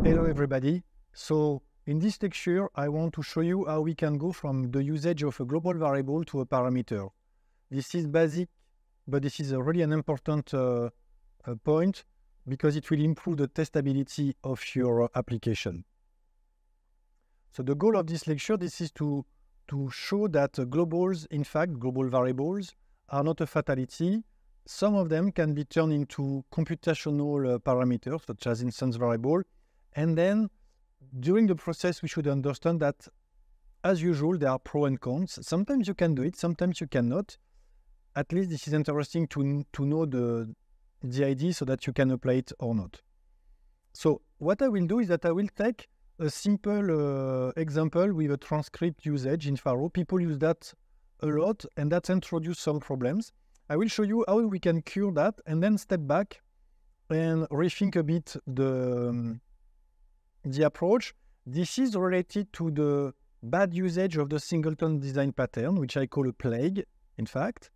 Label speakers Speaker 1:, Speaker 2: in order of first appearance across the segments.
Speaker 1: Hello everybody. So in this lecture, I want to show you how we can go from the usage of a global variable to a parameter. This is basic, but this is really an important point because it will improve the testability of your application. So the goal of this lecture, this is to show that globals, in fact, global variables are not a fatality. Some of them can be turned into computational parameters, such as instance variable. And then during the process, we should understand that, as usual, there are pros and cons. Sometimes you can do it, sometimes you cannot. At least this is interesting to know the idea so that you can apply it or not. So what I will do is that I will take a simple example with a transcript usage in Pharo. People use that a lot, and that's introduced some problems. I will show you how we can cure that and then step back and rethink a bit the approach. This is related to the bad usage of the singleton design pattern, which I call a plague, in fact.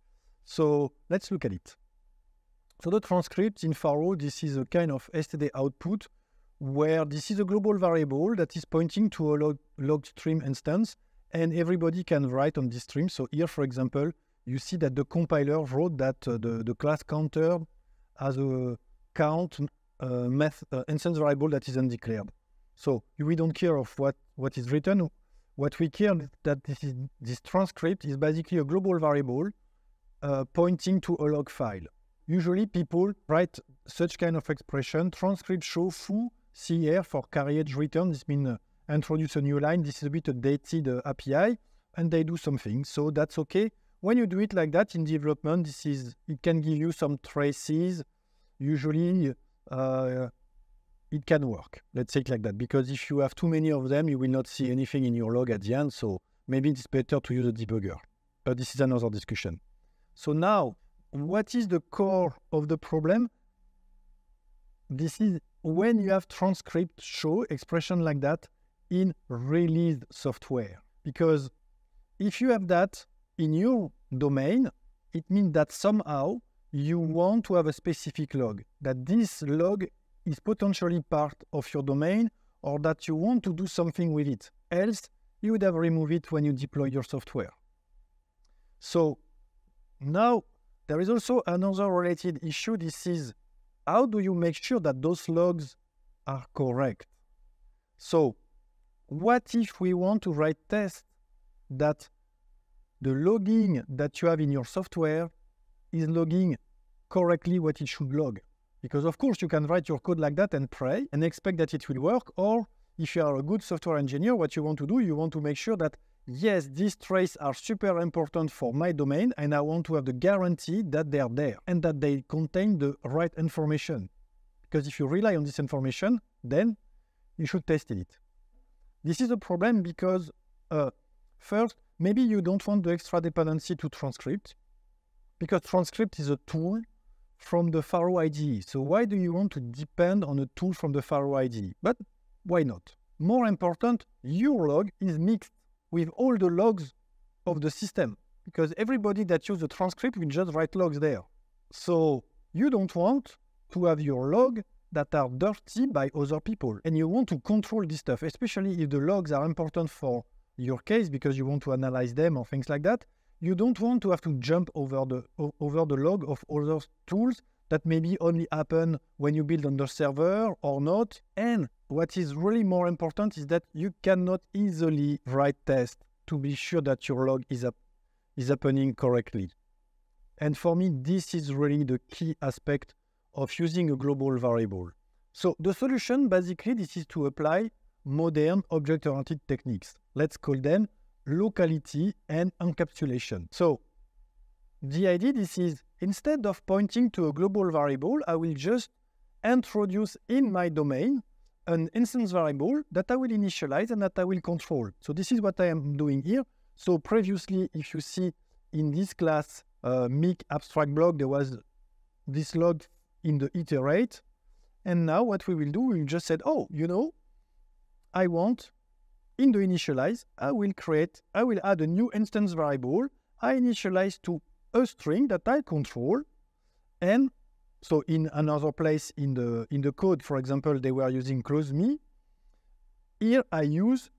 Speaker 1: So let's look at it. So the transcript in Pharo, this is a kind of std output where this is a global variable that is pointing to a log stream instance, and everybody can write on this stream. So here, for example, you see that the compiler wrote that the class counter has a count instance variable that is undeclared. So we don't care of what is written. What we care is that this transcript is basically a global variable pointing to a log file. Usually people write such kind of expression. Transcript show foo CR for carriage return. This means introduce a new line. This is a bit a dated API, and they do something. So that's okay. When you do it like that in development, it can give you some traces. Usually it can work. Let's say it like that, because if you have too many of them, you will not see anything in your log at the end. So maybe it's better to use a debugger. But this is another discussion. So now, what is the core of the problem? This is when you have transcript show expression like that in released software. Because if you have that in your domain, it means that somehow you want to have a specific log, that this log is potentially part of your domain, or that you want to do something with it. Else, you would have removed it when you deploy your software. So now there is also another related issue. This is how do you make sure that those logs are correct? So what if we want to write tests that the logging that you have in your software is logging correctly what it should log? Because of course you can write your code like that and pray and expect that it will work. Or if you are a good software engineer, what you want to do, you want to make sure that, yes, these traces are super important for my domain, and I want to have the guarantee that they are there and that they contain the right information. Because if you rely on this information, then you should test it. This is a problem because first, maybe you don't want the extra dependency to transcript, because transcript is a tool from the Pharo IDE. So why do you want to depend on a tool from the Pharo IDE? But why not? More important, your log is mixed with all the logs of the system, because everybody that uses the transcript will just write logs there. So you don't want to have your log that are dirty by other people, and you want to control this stuff, especially if the logs are important for your case because you want to analyze them or things like that. You don't want to have to jump over the log of other tools that maybe only happen when you build on the server or not. And what is really more important is that you cannot easily write tests to be sure that your log is happening correctly. And for me, this is really the key aspect of using a global variable. So the solution, basically, this is to apply modern object-oriented techniques. Let's call them locality and encapsulation. So the idea, this is, instead of pointing to a global variable, I will just introduce in my domain an instance variable that I will initialize and that I will control. So this is what I am doing here. So previously, if you see in this class MIC abstract block, there was this log in the iterate. And now what we will do, we just said, oh, you know, I want in the initialize, I will add a new instance variable. I initialize to a string that I control. And so in another place in the code, for example, they were using close me. here I use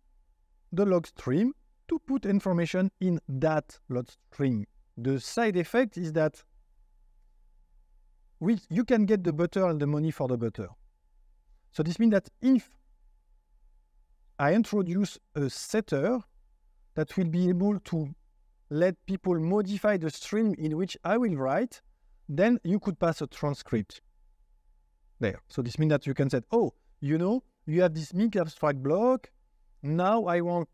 Speaker 1: the log stream to put information in that log string. The side effect is that you can get the butter and the money for the butter. So this means that if I introduce a setter that will be able to let people modify the string in which I will write, then you could pass a transcript there. So this means that you can say, oh, you know, you have this MOOC abstract block. Now I want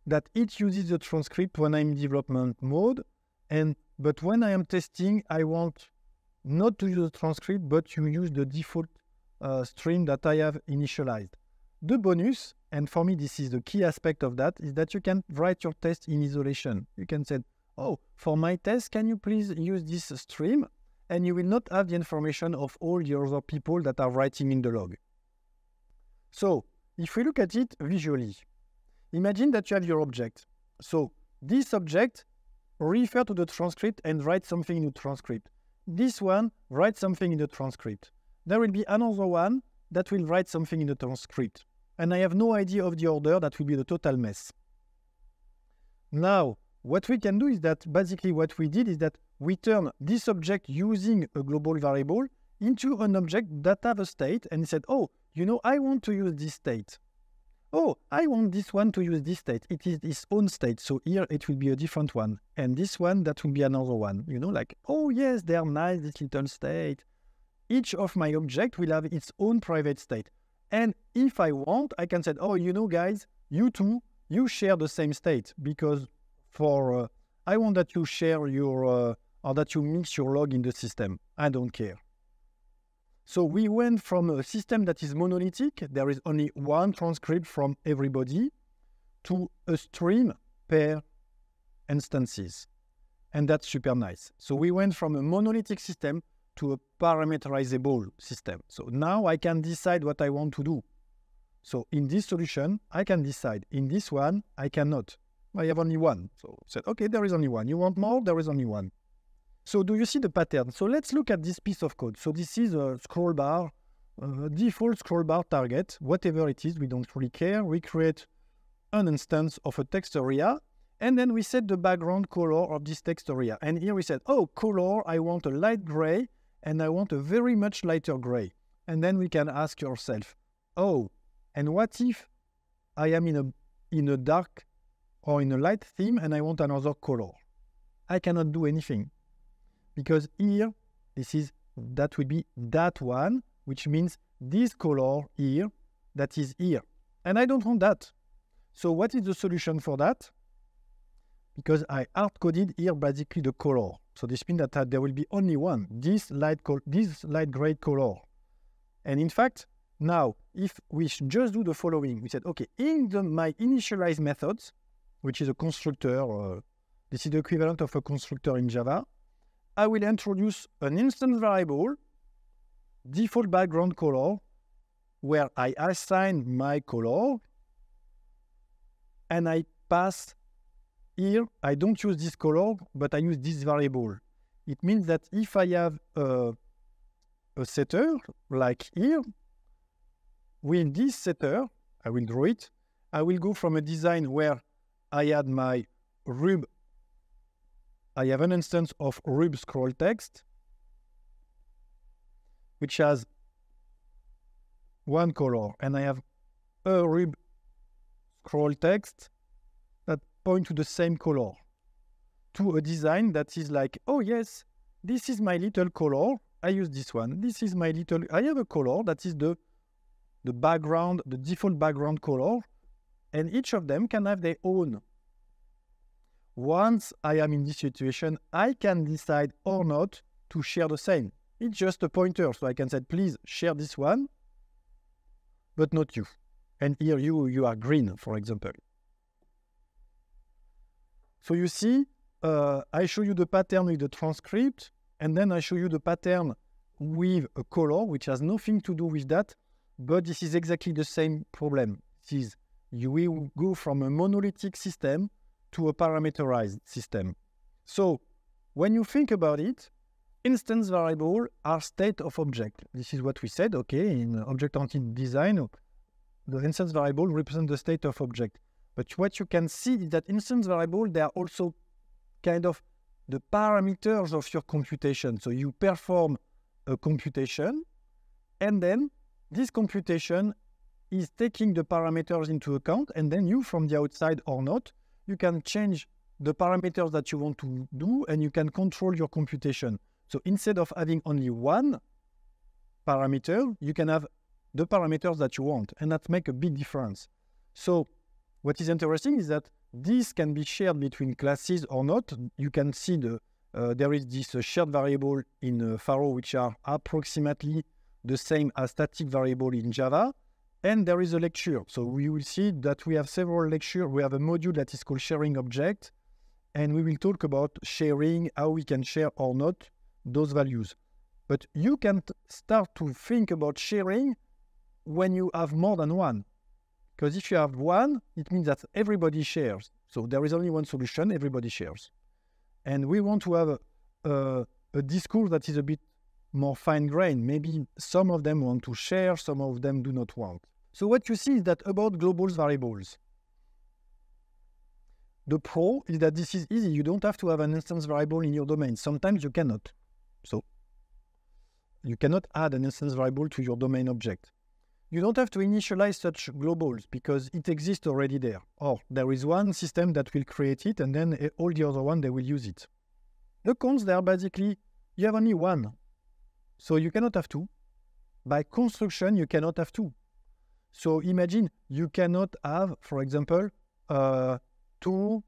Speaker 1: that it uses the transcript when I'm in development mode. But when I am testing, I want not to use the transcript, but you use the default string that I have initialized. The bonus, and for me this is the key aspect of that, is that you can write your test in isolation. You can say, oh, for my test, can you please use this stream? And you will not have the information of all the other people that are writing in the log. So if we look at it visually, imagine that you have your object. So this object refers to the transcript and write something in the transcript. This one writes something in the transcript. There will be another one that will write something in the transcript. And I have no idea of the order. That will be the total mess. Now, what we can do is that basically what we did is that we turn this object using a global variable into an object that have a state and said, oh, you know, I want to use this state. Oh, I want this one to use this state. It is its own state. So here it will be a different one. And this one, that will be another one. You know, like, oh yes, they're nice, this little state. Each of my object will have its own private state. And if I want, I can say, oh, you know, guys, you two, you share the same state. Because for, I want that you share your, or that you mix your log in the system. I don't care. So we went from a system that is monolithic, there is only one transcript from everybody, to a stream per instances. And that's super nice. So we went from a monolithic system to a parameterizable system. So now I can decide what I want to do. So in this solution, I can decide. In this one, I cannot. I have only one. So I said, okay, there is only one. You want more? There is only one. So do you see the pattern? So let's look at this piece of code. So this is a scroll bar, default scroll bar target, whatever it is, we don't really care. We create an instance of a text area, and then we set the background color of this text area. And here we said, oh, color, I want a light gray, and I want a very much lighter gray. And then we can ask yourself, oh, and what if I am in a dark or in a light theme and I want another color? I cannot do anything. Because here, that would be that one, which means this color here, that is here. And I don't want that. So what is the solution for that? Because I hard-coded here basically the color. So this means that there will be only one, this light gray color. And in fact, now, if we just do the following, we said, okay, in my initialize methods, which is a constructor, this is the equivalent of a constructor in Java, I will introduce an instance variable, default background color, where I assign my color, and I pass here, I don't use this color, but I use this variable. It means that if I have a setter, like here, with this setter, I will draw it, I will go from a design where I had my rub, I have an instance of rub scroll text, which has one color, and I have a rub scroll text that point to the same color, to a design that is like, oh yes, this is my little color, I use this one, this is my little, I have a color that is the background, the default background color, and each of them can have their own. Once I am in this situation, I can decide or not to share the same. It's just a pointer, so I can say, please share this one, but not you. And here you are green, for example. So you see, I show you the pattern with the transcript, and then I show you the pattern with a color, which has nothing to do with that, but this is exactly the same problem. You will go from a monolithic system to a parameterized system. So when you think about it, instance variables are state of object. This is what we said, okay, in object-oriented design. the instance variable represent the state of object. But what you can see is that instance variable, they are also kind of the parameters of your computation. So you perform a computation, and then this computation is taking the parameters into account, and then you, from the outside or not, you can change the parameters that you want to do, and you can control your computation. So instead of having only one parameter, you can have the parameters that you want, and that makes a big difference. So what is interesting is that this can be shared between classes or not. You can see there is this shared variable in Pharo, which are approximately the same as static variable in Java. And there is a lecture. So we will see that we have several lectures. We have a module that is called sharing object. And we will talk about sharing, how we can share or not those values. But you can start to think about sharing when you have more than one. Because if you have one, it means that everybody shares. So there is only one solution, everybody shares. And we want to have a discourse that is a bit more fine-grained. Maybe some of them want to share, some of them do not want. So what you see is that about global variables, the pro is that this is easy. You don't have to have an instance variable in your domain. Sometimes you cannot. So you cannot add an instance variable to your domain object. You don't have to initialize such globals because it exists already there. Or there is one system that will create it, and then all the other one, they will use it. The cons there, basically, you have only one. So you cannot have two. By construction, you cannot have two. So imagine you cannot have, for example, two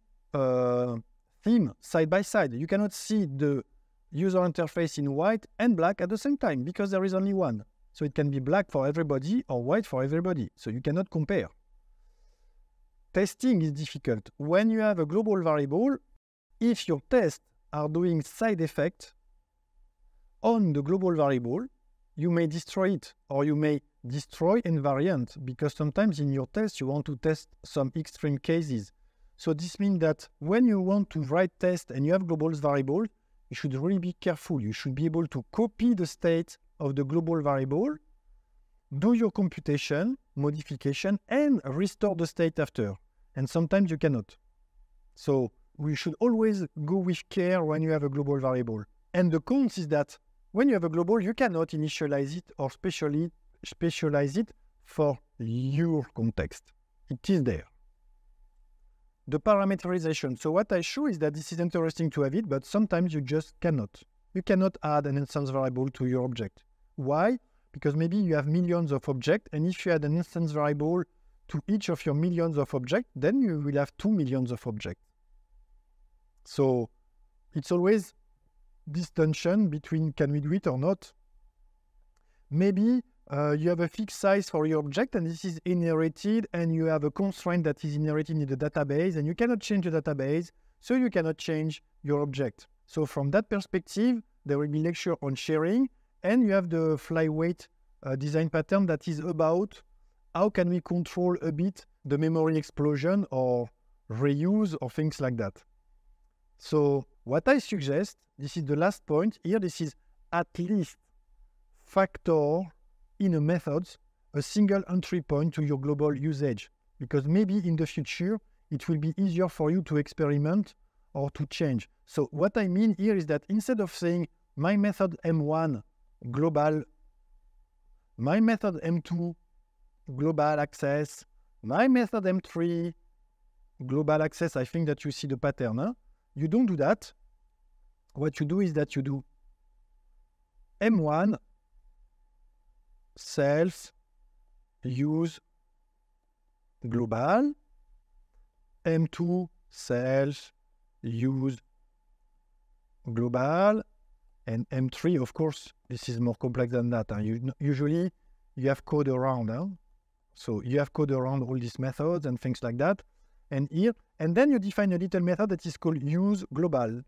Speaker 1: themes side by side. You cannot see the user interface in white and black at the same time because there is only one. So it can be black for everybody or white for everybody. So you cannot compare. Testing is difficult. When you have a global variable, if your tests are doing side effects on the global variable, you may destroy it, or you may destroy invariant, because sometimes in your test you want to test some extreme cases. So this means that when you want to write tests and you have global variable, you should really be careful. You should be able to copy the state of the global variable, do your computation, modification, and restore the state after. And sometimes you cannot. So we should always go with care when you have a global variable. And the cons is that when you have a global, you cannot initialize it or specialize it for your context. It is there. The parameterization. So what I show is that this is interesting to have it, but sometimes you just cannot. You cannot add an instance variable to your object. Why? Because maybe you have millions of objects, and if you add an instance variable to each of your millions of objects, then you will have 2 millions of objects. So it's always this tension between can we do it or not. Maybe you have a fixed size for your object, and this is inherited, and you have a constraint that is inherited in the database, and you cannot change the database, so you cannot change your object. So from that perspective, there will be lecture on sharing, and you have the flyweight design pattern that is about how can we control a bit the memory explosion or reuse or things like that. So what I suggest, this is the last point here, this is at least factor in a method a single entry point to your global usage, because maybe in the future it will be easier for you to experiment or to change. So what I mean here is that instead of saying my method M1 global, my method M2 global access, my method M3 global access, I think that you see the pattern. Huh? You don't do that. What you do is that you do M1 self use global, M2 self use global, and M3, of course, this is more complex than that. Usually, you have code around. So you have code around all these methods and things like that. And here, and then you define a little method that is called use global.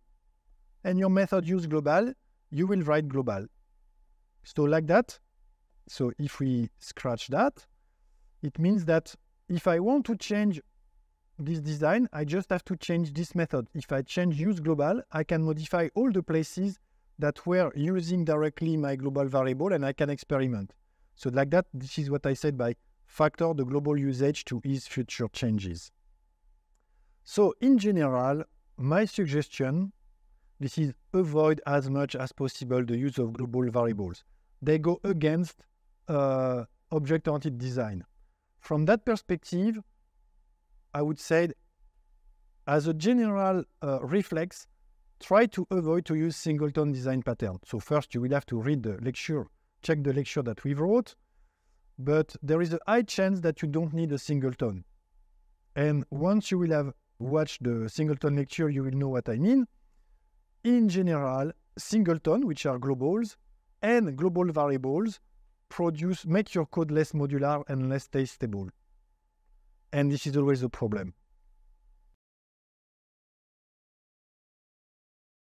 Speaker 1: And your method use global, you will write global. So like that. So if we scratch that, it means that if I want to change this design, I just have to change this method. If I change use global, I can modify all the places that were using directly my global variable, and I can experiment. So like that, this is what I said by factor the global usage to ease future changes. So in general, my suggestion, this is avoid as much as possible the use of global variables. They go against object-oriented design. From that perspective, I would say, as a general reflex, try to avoid to use singleton design pattern. So first, you will have to read the lecture, check the lecture that we wrote, but there is a high chance that you don't need a singleton. And once you will have watched the singleton lecture, you will know what I mean. In general, singleton, which are globals, and global variables make your code less modular and less testable. And this is always a problem.